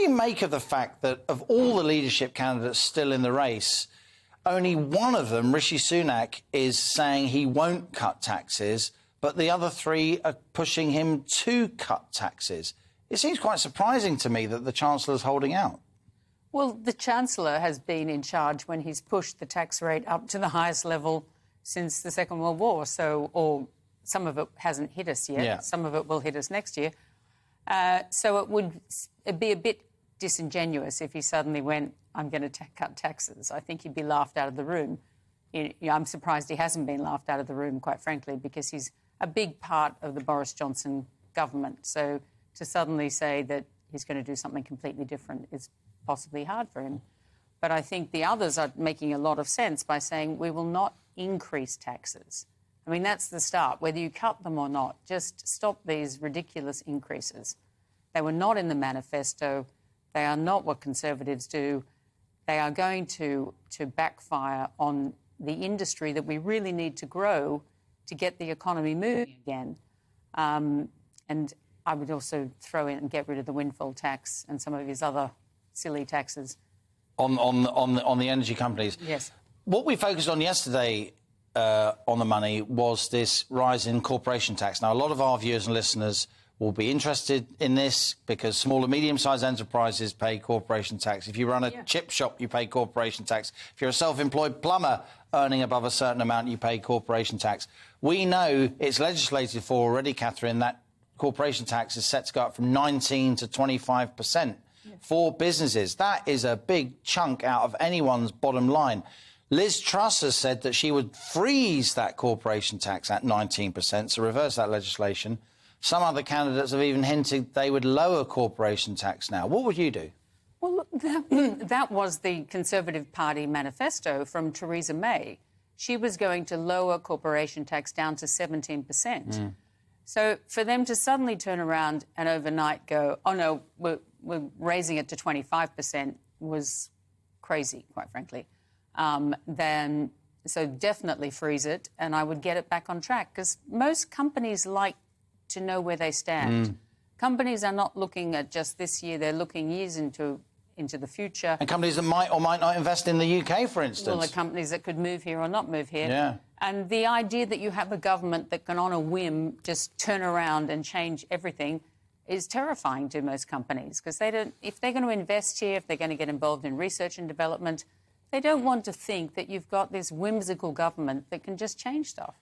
you make of the fact that of all the leadership candidates still in the race, only one of them, Rishi Sunak, is saying he won't cut taxes, but the other three are pushing him to cut taxes? It seems quite surprising to me that the Chancellor's holding out. Well, the Chancellor has been in charge when he's pushed the tax rate up to the highest level since the Second World War. Or some of it hasn't hit us yet. Yeah. Some of it will hit us next year. So it'd be a bit disingenuous if he suddenly went, I'm going to cut taxes. I think he'd be laughed out of the room. I'm surprised he hasn't been laughed out of the room, quite frankly, because he's a big part of the Boris Johnson government. So to suddenly say that he's going to do something completely different is possibly hard for him. But I think the others are making a lot of sense by saying we will not increase taxes. I mean, that's the start. Whether you cut them or not, just stop these ridiculous increases. They were not in the manifesto. They are not what Conservatives do. They are going to backfire on the industry that we really need to grow to get the economy moving again. And I would also throw in and get rid of the windfall tax and some of his other silly taxes. On the energy companies? Yes. What we focused on yesterday on the money was this rise in corporation tax. Now, a lot of our viewers and listeners will be interested in this because small and medium-sized enterprises pay corporation tax. If you run a chip shop, you pay corporation tax. If you're a self-employed plumber earning above a certain amount, you pay corporation tax. We know it's legislated for already, Catherine, that corporation tax is set to go up from 19 to 25% for businesses. That is a big chunk out of anyone's bottom line. Liz Truss has said that she would freeze that corporation tax at 19%, so reverse that legislation. Some other candidates have even hinted they would lower corporation tax now. What would you do? Well, that was the Conservative Party manifesto from Theresa May. She was going to lower corporation tax down to 17%. So for them to suddenly turn around and overnight go, oh, no, we're raising it to 25% was crazy, quite frankly. So definitely freeze it, and I would get it back on track, because most companies like to know where they stand. Companies are not looking at just this year, they're looking years into the future. And companies that might or might not invest in the UK, for instance. Well, the companies that could move here or not move here. Yeah. And the idea that you have a government that can, on a whim, just turn around and change everything is terrifying to most companies, because they don't, if they're going to invest here, if they're going to get involved in research and development, they don't want to think that you've got this whimsical government that can just change stuff.